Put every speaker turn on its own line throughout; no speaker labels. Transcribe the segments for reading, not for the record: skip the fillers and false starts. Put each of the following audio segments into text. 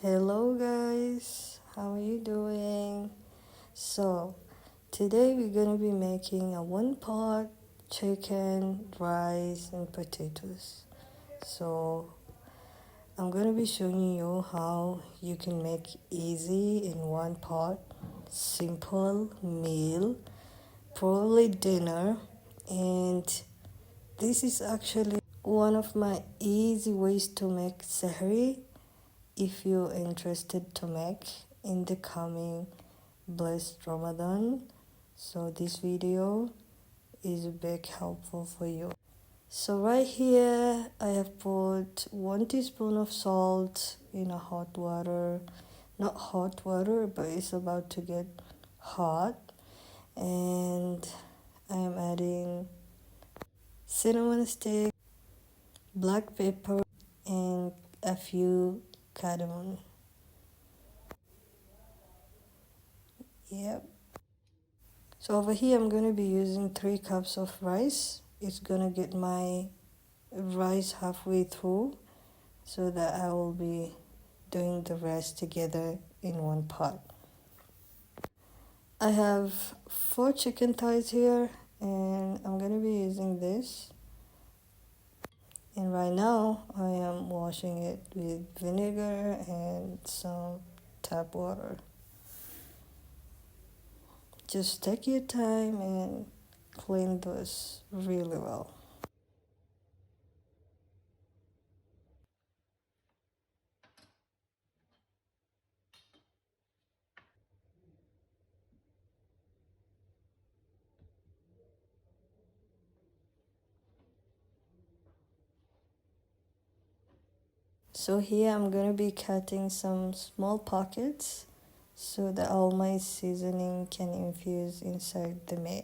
Hello guys, how are you doing? So, today we're gonna be making a one pot chicken, rice, and potatoes. So, I'm gonna be showing you how you can make easy in one pot, simple meal, probably dinner, and this is actually one of my easy ways to make sahri if you're interested to make in the coming blessed Ramadan. So this video is a big helpful for you. So right here I have put 1 teaspoon of salt in a hot water. Not hot water, but it's about to get hot. And I am adding cinnamon stick, black pepper, and a few cardamom. Yep. So over here I'm going to be using 3 cups of rice. It's going to get my rice halfway through so that I will be doing the rest together in one pot. I have 4 chicken thighs here and I'm going to be using this. And right now I am washing it with vinegar and some tap water. Just take your time and clean this really well. So here I'm gonna be cutting some small pockets so that all my seasoning can infuse inside the meat.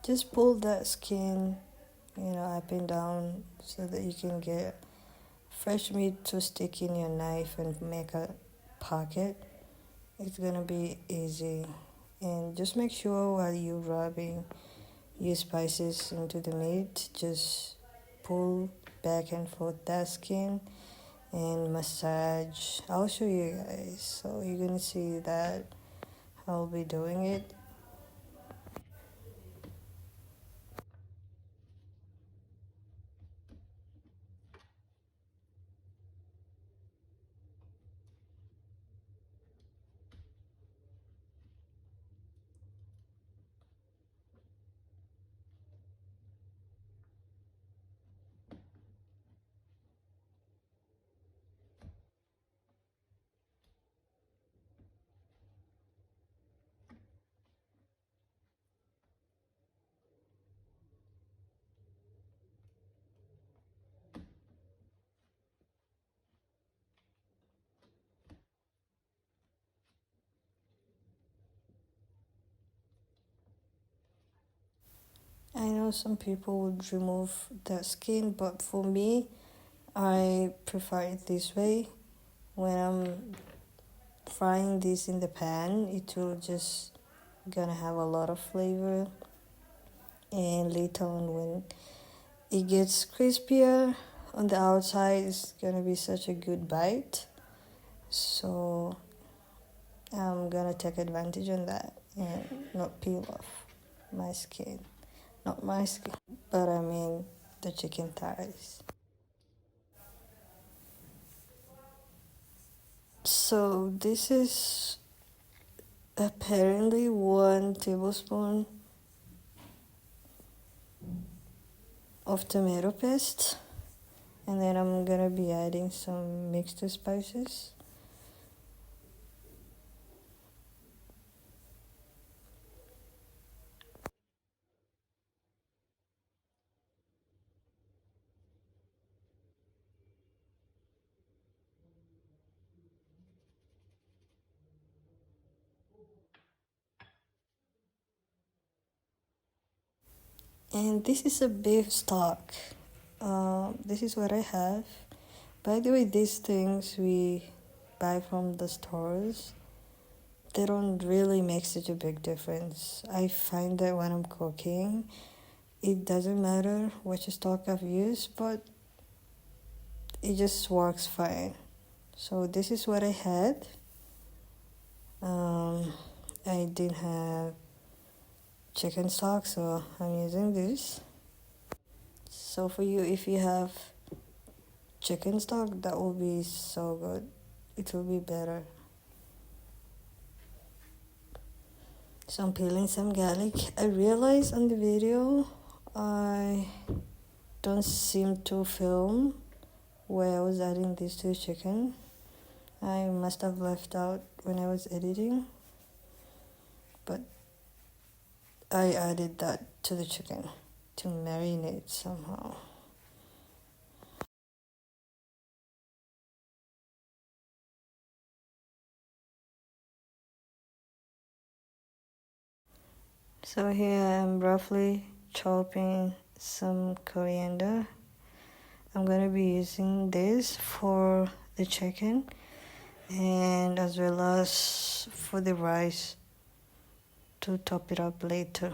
Just pull that skin, up and down so that you can get fresh meat to stick in your knife and make a pocket. It's gonna be easy. And just make sure while you're rubbing your spices into the meat, just pull back and forth that skin and massage. I'll show you guys. So you're gonna see that I'll be doing it. I know some people would remove the skin, but for me, I prefer it this way. When I'm frying this in the pan, it will just gonna have a lot of flavor, and later on when it gets crispier on the outside, it's gonna be such a good bite. So I'm gonna take advantage on that and not peel off my skin. not my skin, but I mean the chicken thighs. So this is apparently 1 tablespoon of tomato paste, and then I'm gonna be adding some mixed spices. And this is a beef stock. This is what I have. By the way, these things we buy from the stores, they don't really make such a big difference. I find that when I'm cooking, it doesn't matter which stock I've used, but it just works fine. So this is what I had. I didn't have chicken stock, so I'm using this. So for you, if you have chicken stock, that will be so good. It will be better. So I'm peeling some garlic. I realized on the video I don't seem to film where I was adding this to the chicken. I must have left out when I was editing, but I added that to the chicken to marinate somehow. So here I'm roughly chopping some coriander. I'm gonna be using this for the chicken and as well as for the rice to top it up later.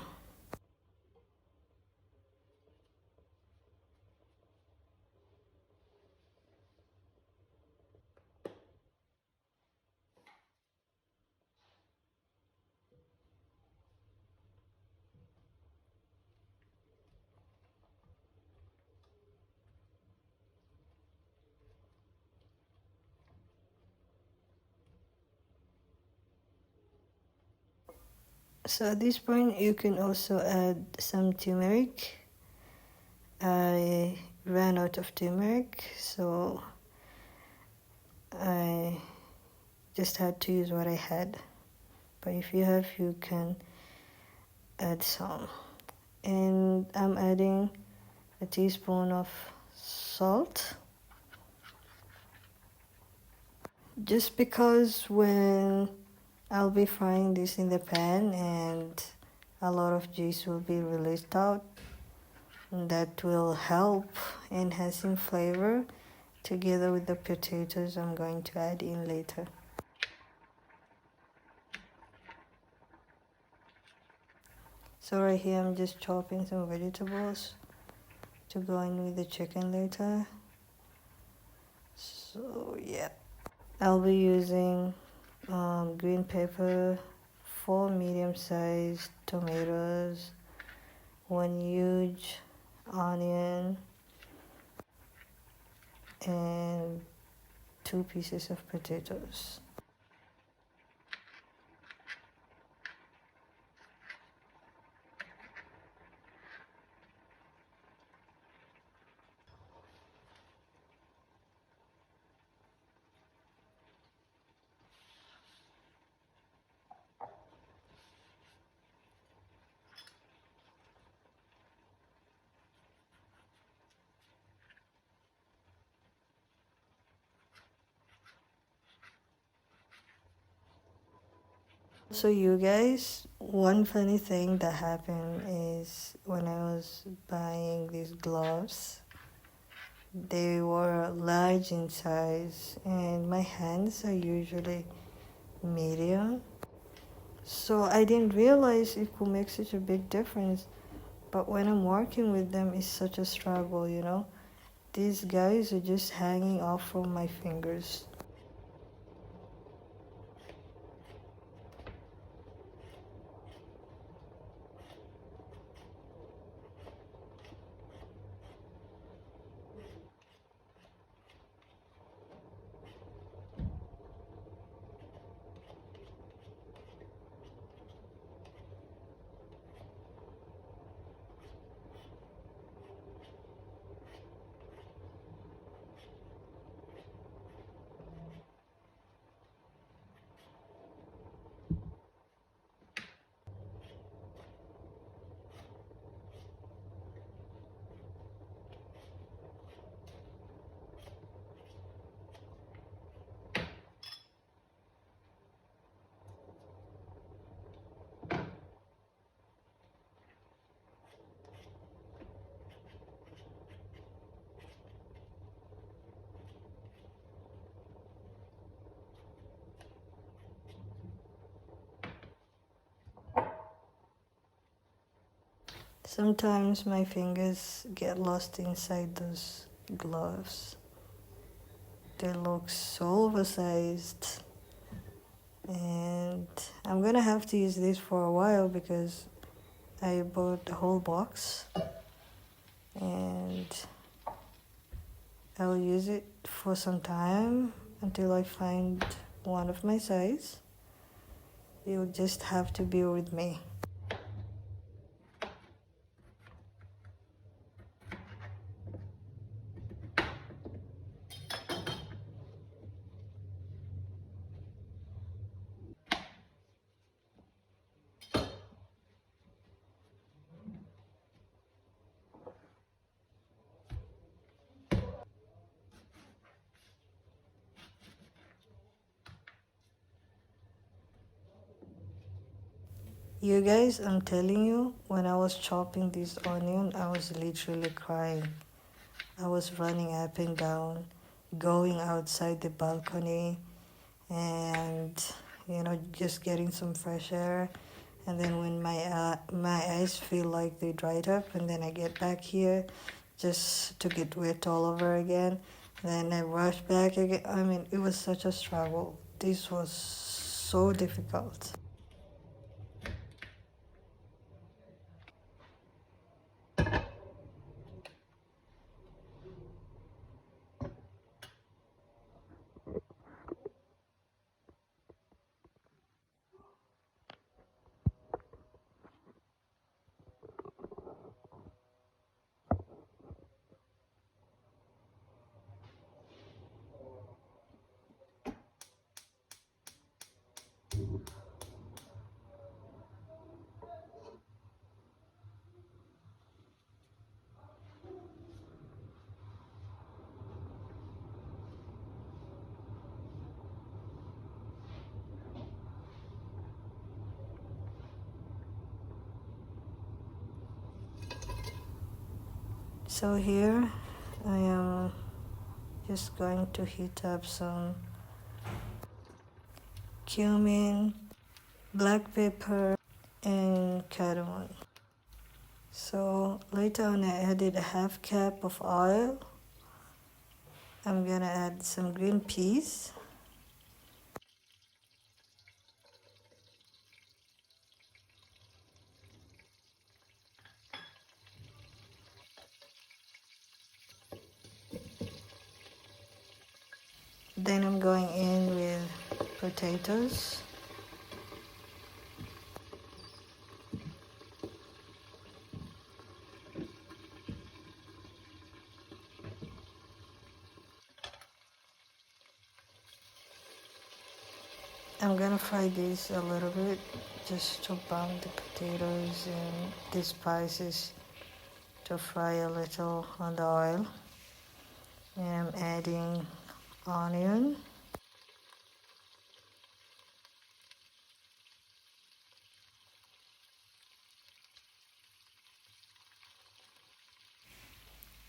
So at this point you can also add some turmeric. I ran out of turmeric, so I just had to use what I had. But if you have, you can add some. And I'm adding a teaspoon of salt. Just because when I'll be frying this in the pan and a lot of juice will be released out, that will help enhancing flavor together with the potatoes I'm going to add in later. So right here I'm just chopping some vegetables to go in with the chicken later. So yeah, I'll be using green pepper, 4 medium-sized tomatoes, 1 huge onion, and 2 pieces of potatoes. So you guys, one funny thing that happened is when I was buying these gloves, they were large in size and my hands are usually medium. So I didn't realize it could make such a big difference. But when I'm working with them, it's such a struggle, you know? These guys are just hanging off from my fingers. Sometimes my fingers get lost inside those gloves. They look so oversized, and I'm gonna have to use this for a while because I bought the whole box, and I'll use it for some time until I find one of my size. You'll just have to be with me. You guys, I'm telling you, when I was chopping this onion, I was literally crying. I was running up and down, going outside the balcony, and just getting some fresh air. And then when my eyes feel like they dried up, and then I get back here just to get wet all over again. Then I rush back again. I mean, it was such a struggle. This was so difficult. So here I am just going to heat up some cumin, black pepper, and cardamom. So later on I added a half cup of oil. I'm gonna add some green peas. Then I'm going in with potatoes. I'm gonna fry this a little bit just to brown the potatoes and the spices to fry a little on the oil. And I'm adding onion.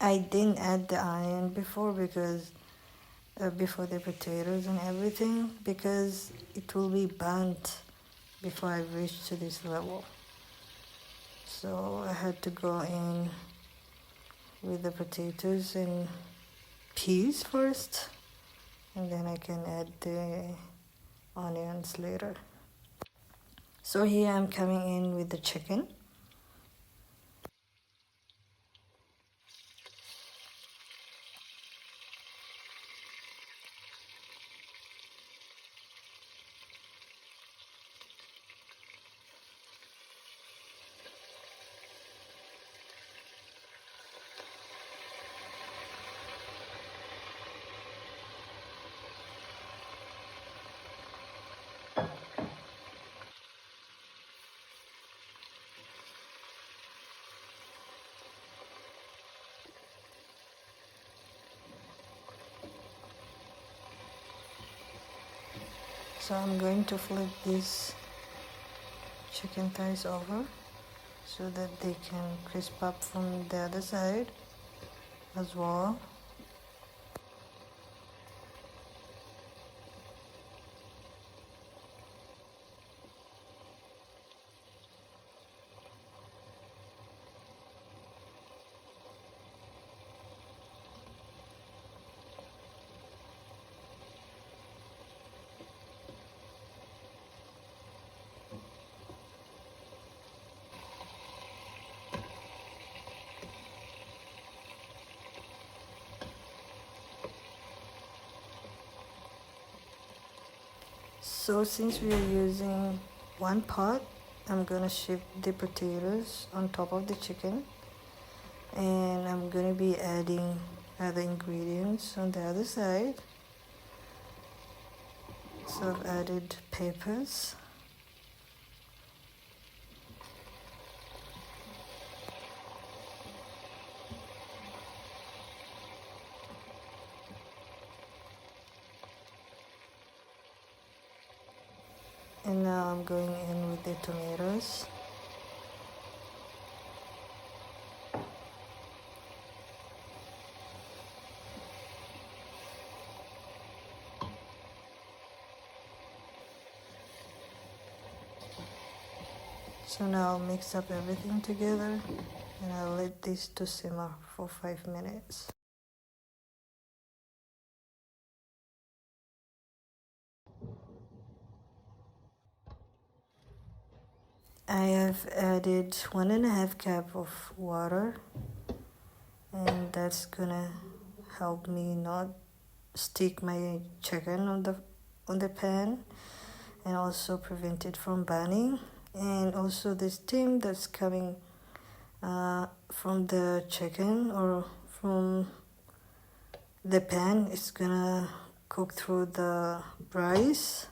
I didn't add the onion before because before the potatoes and everything because it will be burnt before I reach to this level. So I had to go in with the potatoes and peas first, and then I can add the onions later. So here I'm coming in with the chicken. So I'm going to flip these chicken thighs over so that they can crisp up from the other side as well. So since we are using one pot, I'm gonna shift the potatoes on top of the chicken, and I'm gonna be adding other ingredients on the other side. So I've added peppers, and now I'm going in with the tomatoes. So now I'll mix up everything together, and I'll let this to simmer for 5 minutes. I have added 1.5 cup of water, and that's gonna help me not stick my chicken on the pan, and also prevent it from burning. And also the steam that's coming from the chicken or from the pan is gonna cook through the rice,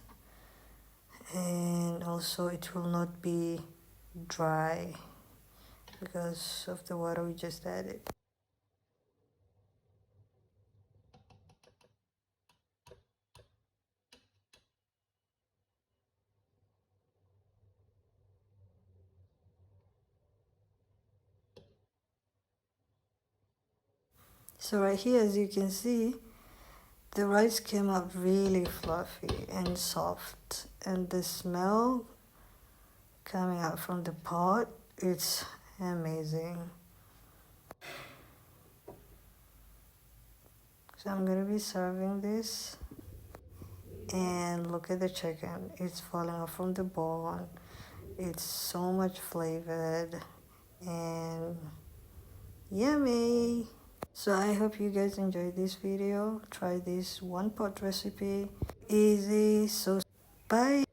and also it will not be dry because of the water we just added. So right here, as you can see, the rice came out really fluffy and soft, and the smell coming out from the pot, it's amazing. So I'm gonna be serving this, and look at the chicken, it's falling off from the bone. It's so much flavored and yummy. So I hope you guys enjoyed this video. Try this one pot recipe, easy. So bye.